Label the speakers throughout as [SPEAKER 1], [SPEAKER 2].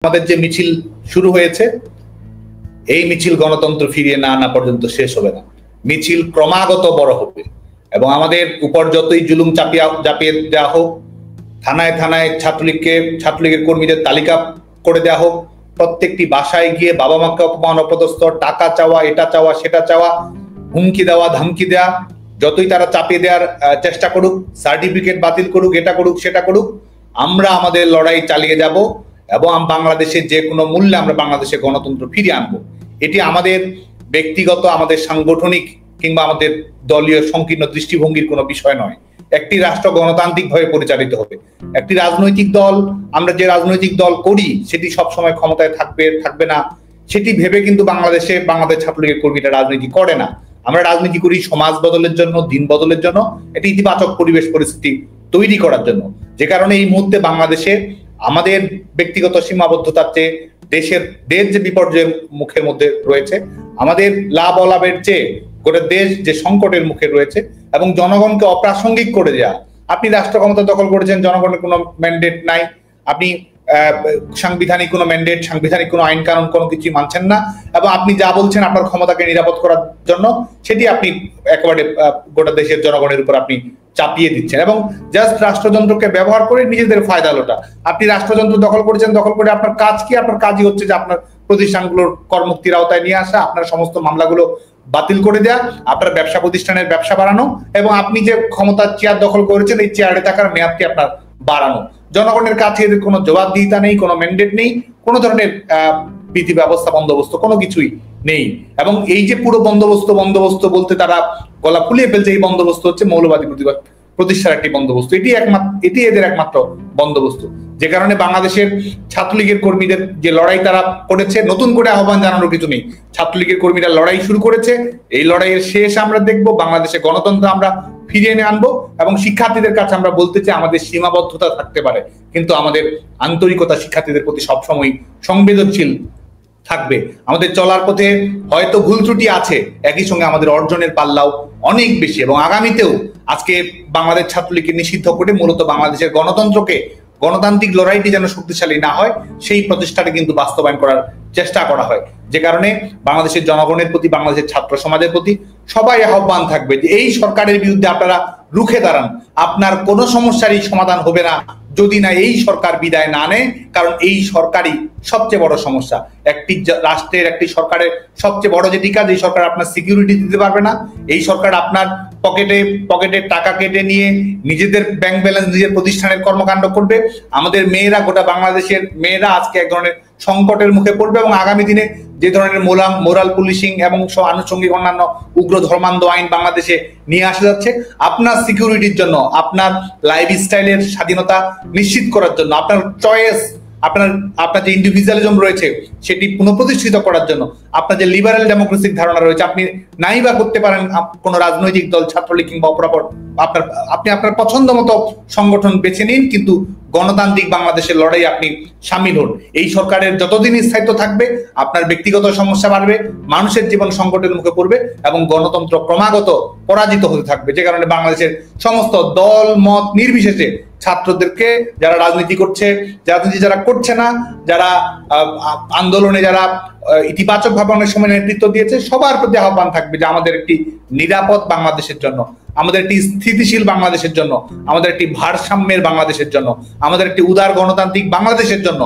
[SPEAKER 1] আমাদের যে মিছিল শুরু হয়েছে এই মিছিল গণতন্ত্র ফিরিয়ে না আনা পর্যন্ত শেষ হবে না। মিছিল ক্রমাগত বড় হবে এবং আমাদের উপর যতই জুলুম চাপিয়ে দেওয়া হোক, থানায় থানায় ছাত্রলীগের কর্মীদের তালিকা করে দেওয়া হোক, প্রত্যেকটি বাসায় গিয়ে বাবা মাকে অপমান অপদস্থ, টাকা চাওয়া, এটা চাওয়া সেটা চাওয়া, হুমকি দেওয়া ধামকি দেওয়া, যতই তারা চাপিয়ে দেওয়ার চেষ্টা করুক, সার্টিফিকেট বাতিল করুক, এটা করুক সেটা করুক, আমরা আমাদের লড়াই চালিয়ে যাব এবং বাংলাদেশের যে কোনো মূল্যে আমরা বাংলাদেশে গণতন্ত্র ফিরিয়ে আনবো। এটি আমাদের ব্যক্তিগত, আমাদের সাংগঠনিক কিংবা আমাদের দলীয় সংকীর্ণ দৃষ্টিভঙ্গির কোনো বিষয় নয়। একটি রাষ্ট্র গণতান্ত্রিকভাবে পরিচালিত হবে। একটি রাজনৈতিক দল, আমরা যে রাজনৈতিক দল করি সেটি সবসময় ক্ষমতায় থাকবে না সেটি ভেবে কিন্তু বাংলাদেশ ছাত্রলীগের কর্মীরা রাজনীতি করে না। আমরা রাজনীতি করি সমাজ বদলের জন্য, দিন বদলের জন্য, একটি ইতিবাচক পরিবেশ পরিস্থিতি তৈরি করার জন্য। যে কারণে এই মুহূর্তে বাংলাদেশে আমাদের ব্যক্তিগত সীমাবদ্ধতার চেয়ে দেশ যে বিপর্যয়ের মুখের মধ্যে রয়েছে, আমাদের লাভ অলাভের চেয়ে গোটা দেশ যে সংকটের মুখে রয়েছে এবং জনগণকে অপ্রাসঙ্গিক করে দেয়া। আপনি রাষ্ট্র ক্ষমতা দখল করেছেন, জনগণের কোনো ম্যান্ডেট নাই, আপনি সাংবিধানিক কোনো ম্যান্ডেট, সাংবিধানিক কোনো আইন কানুন কোনো কিছুই মানছেন না এবং আপনি যা বলছেন আপনার ক্ষমতাকে নিরাপদ করার জন্য সেটি আপনি একেবারে গোটা দেশের জনগণের উপর আপনি চাপিয়ে দিচ্ছেন এবং জাস্ট রাষ্ট্রযন্ত্রকে ব্যবহার করে নিজেদের ফায়দা লোটা। আপনি রাষ্ট্রযন্ত্র দখল করেছেন, দখল করে আপনার কাজ কি? আপনার কাজই হচ্ছে যে আপনার প্রতিষ্ঠানগুলোর করমুক্তির আওতায় নিয়ে আসা, আপনার সমস্ত মামলাগুলো বাতিল করে দেয়া, আপনার ব্যবসা প্রতিষ্ঠানের ব্যবসা বাড়ানো এবং আপনি যে ক্ষমতার চেয়ার দখল করেছেন এই চেয়ারে থাকার মেয়াদটি আপনার বাড়ানো। জনগণের কাছে এদের কোনো জবাবদিহিতা নেই, কোনো ম্যান্ডেট নেই, কোনো ধরনের বিধি ব্যবস্থা বন্দোবস্ত কোনো কিছুই নেই। এবং এই যে পুরো বন্দোবস্ত বলতে তারা গলা ফুলিয়ে ফেলছে, এই বন্দোবস্ত হচ্ছে মৌলবাদী প্রতিষ্ঠার একটি বন্দোবস্ত। এটি এদের একমাত্র বন্দোবস্ত। যে কারণে বাংলাদেশের ছাত্রলীগের কর্মীদের যে লড়াই তারা করেছে, নতুন করে আহ্বান জানানোর কিছু নেই। ছাত্রলীগের কর্মীরা লড়াই শুরু করেছে, এই লড়াইয়ের শেষ আমরা দেখব। বাংলাদেশে গণতন্ত্র আমরা ফিরিয়ে এনে আনবো এবং শিক্ষার্থীদের কাছে আমরা বলতে চাই আমাদের সীমাবদ্ধতা থাকতে পারে কিন্তু আমাদের আন্তরিকতা শিক্ষার্থীদের প্রতি সবসময় সংবেদনশীল থাকবে। আমাদের চলার পথে হয়তো ভুল ত্রুটি আছে, একই সঙ্গে আমাদের অর্জনের পাল্লাও অনেক বেশি এবং আগামীতেও আজকে বাংলাদেশ ছাত্রলীগকে নিষিদ্ধ করে মূলত বাংলাদেশের গণতান্ত্রিক লড়াইটি যেন শক্তিশালী না হয় সেই প্রচেষ্টাটা কিন্তু বাস্তবায়ন করার চেষ্টা করা হয়। যে কারণে বাংলাদেশের জনগণের প্রতি, বাংলাদেশের ছাত্র সমাজের প্রতি সবাই আহ্বান থাকবে যে এই সরকারের বিরুদ্ধে আপনারা রুখে দাঁড়ান। আপনার কোনো সমস্যারই সমাধান হবে না যদি না এই সরকার বিদায় না নেয়, কারণ এই সরকারই সবচেয়ে বড় সমস্যা। একটি রাষ্ট্রের, একটি সরকারের সবচেয়ে বড় যেটি কাজ, এই সরকার আপনার সিকিউরিটি দিতে পারবে না। এই সরকার আপনার পকেটে টাকা কেটে নিয়ে নিজেদের ব্যাংক ব্যালেন্স, নিজের প্রতিষ্ঠানের কর্মকাণ্ড করবে। আমাদের মেয়েরা, গোটা বাংলাদেশের মেয়েরা আজকে এক ধরনের সংকটের মুখে পড়বে এবং আগামী দিনে যে ধরনের মোরাল পুলিশিং এবং আনুষঙ্গিক অন্যান্য উগ্র ধর্মান্ধ আইন বাংলাদেশে নিয়ে আসা যাচ্ছে, আপনার সিকিউরিটির জন্য, আপনার লাইফস্টাইলের স্বাধীনতা নিশ্চিত করার জন্য, আপনার চয়েস, আপনার যে ইন্ডিভিজুয়ালিজম রয়েছে সেটি পুনঃপ্রতিষ্ঠিত করার জন্য, আপনার যে লিবারেল ডেমোক্রেসিক ধারণা রয়েছে, আপনি নাই বা করতে পারেন কোন রাজনৈতিক দল, ছাত্রলীগ কিংবা অপরাপর, আপনি আপনার পছন্দ মতো সংগঠন বেছে নিন, কিন্তু গণতান্ত্রিক বাংলাদেশের লড়াই আপনি সামিল হন। এই সরকারের যতদিন স্থায়িত্ব থাকবে আপনার ব্যক্তিগত সমস্যা বাড়বে, মানুষের জীবন সংকটের মুখে পড়বে এবং গণতন্ত্র ক্রমাগত পরাজিত হতে থাকবে। যে কারণে বাংলাদেশের সমস্ত দল মত নির্বিশেষে ছাত্রদেরকে, যারা রাজনীতি করছে, যারা করছে না, যারা আন্দোলনে যারা ইতিবাচক ভাবে অনেক সময় নেতৃত্ব দিয়েছে, সবার প্রতি আহ্বান থাকবে যে আমাদের একটি নিরাপদ বাংলাদেশের জন্য, আমাদের একটি স্থিতিশীল বাংলাদেশের জন্য, আমাদের একটি ভারসাম্যের বাংলাদেশের জন্য, আমাদের একটি উদার গণতান্ত্রিক বাংলাদেশের জন্য,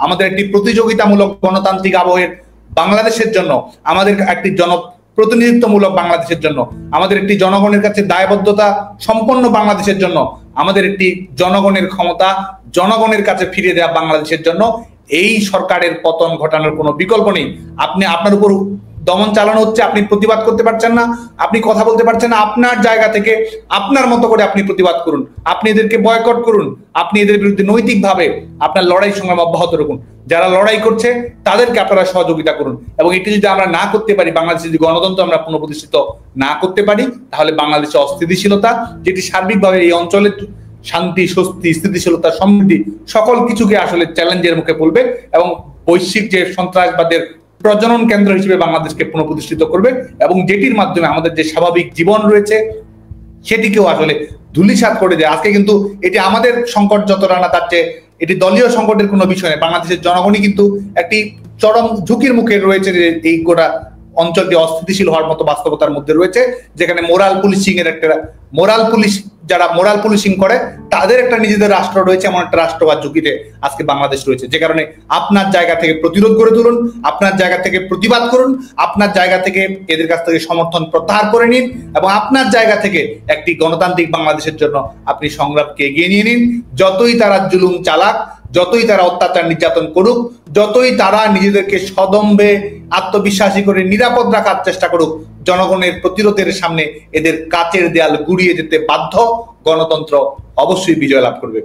[SPEAKER 1] আমাদের একটি প্রতিযোগিতামূলক গণতান্ত্রিক আবহের বাংলাদেশের জন্য, আমাদের একটি প্রতিনিধিত্বমূলক বাংলাদেশের জন্য, আমাদের একটি জনগণের কাছে দায়বদ্ধতা সম্পন্ন বাংলাদেশের জন্য, আমাদের একটি জনগণের ক্ষমতা জনগণের কাছে ফিরিয়ে দেওয়া বাংলাদেশের জন্য। এই সরকারের পতন ঘটানোর কোনো বিকল্প নেই। আপনার উপর দমন চালানো হচ্ছে, আপনি প্রতিবাদ করতে পারছেন না, আপনি কথা বলতে পারছেন না, আপনার জায়গা থেকে আপনার মতো করে আপনি প্রতিবাদ করুন, আপনি এদেরকে বয়কট করুন, আপনি এদের বিরুদ্ধে নৈতিকভাবে আপনার লড়াই সংগ্রাম অব্যাহত রাখুন। যারা লড়াই করছে তাদেরকে আপনারা সহযোগিতা করুন এবং এটি যদি আমরা না করতে পারি, বাংলাদেশে যদি গণতন্ত্র আমরা পুনঃপ্রতিষ্ঠিত না করতে পারি, তাহলে বাংলাদেশে অস্থিতিশীলতা, যেটি সার্বিকভাবে এই অঞ্চলের শান্তি, স্বস্তি, স্থিতিশীলতা, সমৃদ্ধি সকল কিছুকে আসলে চ্যালেঞ্জের মুখে পড়বে এবং বৈশ্বিক যে সন্ত্রাসবাদের প্রজনন কেন্দ্র হিসেবে বাংলাদেশকে পুনঃপ্রতিষ্ঠিত করবে এবং যেটির মাধ্যমে আমাদের যে স্বাভাবিক জীবন রয়েছে, সেটিকেও আসলে ধূলিসাৎ করে দেয়। আজকে কিন্তু এটি আমাদের সংকট যতটা না, তার চেয়ে এটি দলীয় সংকটের কোনো বিষয় নয়। বাংলাদেশের জনগণই কিন্তু একটি চরম ঝুঁকির মুখে রয়েছে, যে এই গোটা অঞ্চলটি অস্থিতিশীল হওয়ার মতো বাস্তবতার মধ্যে রয়েছে, যেখানে মোরাল পুলিশিং এর একটা যারা মোরাল পুলিশিং করে তাদের একটা নিজেদের রাষ্ট্র রয়েছে, এমন একটা রাষ্ট্রবাদ ঝুঁকিতে আজকে বাংলাদেশ রয়েছে। যে কারণে আপনার জায়গা থেকে প্রতিরোধ গড়ে তুলুন, আপনার জায়গা থেকে প্রতিবাদ করুন, আপনার জায়গা থেকে এদের কাছ থেকে সমর্থন প্রত্যাহার করে নিন এবং আপনার জায়গা থেকে একটি গণতান্ত্রিক বাংলাদেশের জন্য আপনি সংগ্রামকে এগিয়ে নিয়ে নিন। যতই তারা জুলুম চালাক, যতই তারা অত্যাচার নির্যাতন করুক, যতই তারা নিজেদেরকে সদম্ভে আত্মবিশ্বাসী করে নিরাপদ রাখার চেষ্টা করুক, জনগণের প্রতিরোধের সামনে এদের কাচের দেয়াল গুড়িয়ে যেতে বাধ্য। গণতন্ত্র অবশ্যই বিজয় লাভ করবে।